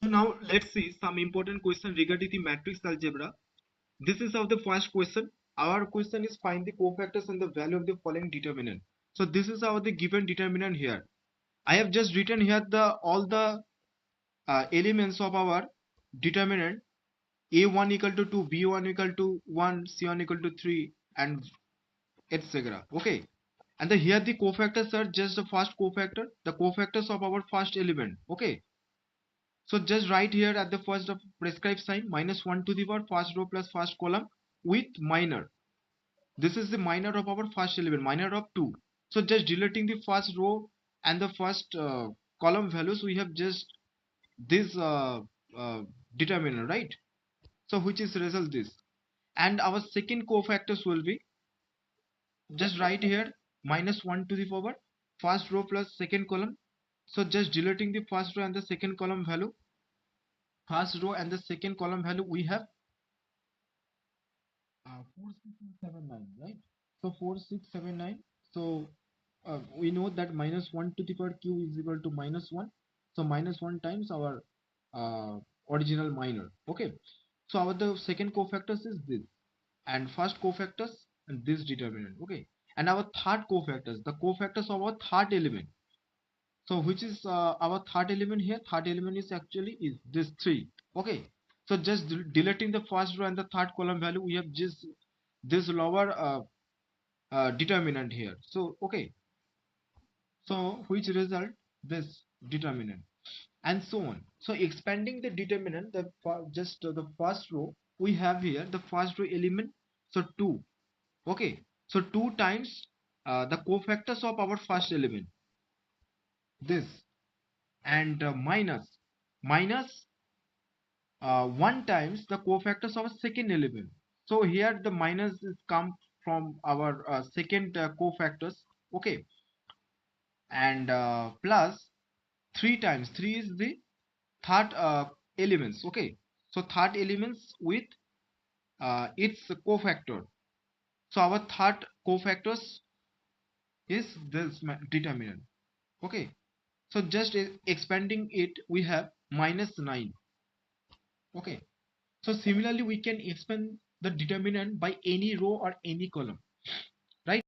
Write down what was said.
So now let's see some important question regarding the matrix algebra. This is of the first question. Our question is find the cofactors and the value of the following determinant. So this is our the given determinant here. I have just written here the all the elements of our determinant a1 equal to 2, b1 equal to 1, c1 equal to 3, and etc. Okay, and here the cofactors are just the first cofactor, the cofactors of our first element. Okay, so just write here at the first of prescribed sign minus 1 to the power first row plus first column with minor. This is the minor of our first element, minor of 2. So just deleting the first row and the first column values, we have just this uh, determinant, right? So which is result this. And our second cofactors will be just write here minus 1 to the power first row plus second column. So just deleting the first row and the second column value, first row and the second column value, we have 4679, right? So 4679. So we know that minus 1 to the power q is equal to minus 1. So minus 1 times our original minor. Okay, so our the second cofactors is this, and first cofactors and this determinant. Okay, and our third cofactors, the cofactors of our third element. So which is our third element here? Third element is actually is this 3. Okay, so just deleting the first row and the third column value, we have just this lower determinant here. So okay, so which result this determinant and so on. So expanding the determinant, the just the first row we have here, the first row element, so 2. Okay, so 2 times the cofactors of our first element, this, and minus 1 times the cofactors of a second element. So here the minus is come from our second cofactors. Okay, and plus 3 times 3 is the third elements. Okay, so third elements with its cofactor. So our third cofactors is this determinant. Okay, so just expanding it, we have minus 9. Okay, so similarly we can expand the determinant by any row or any column.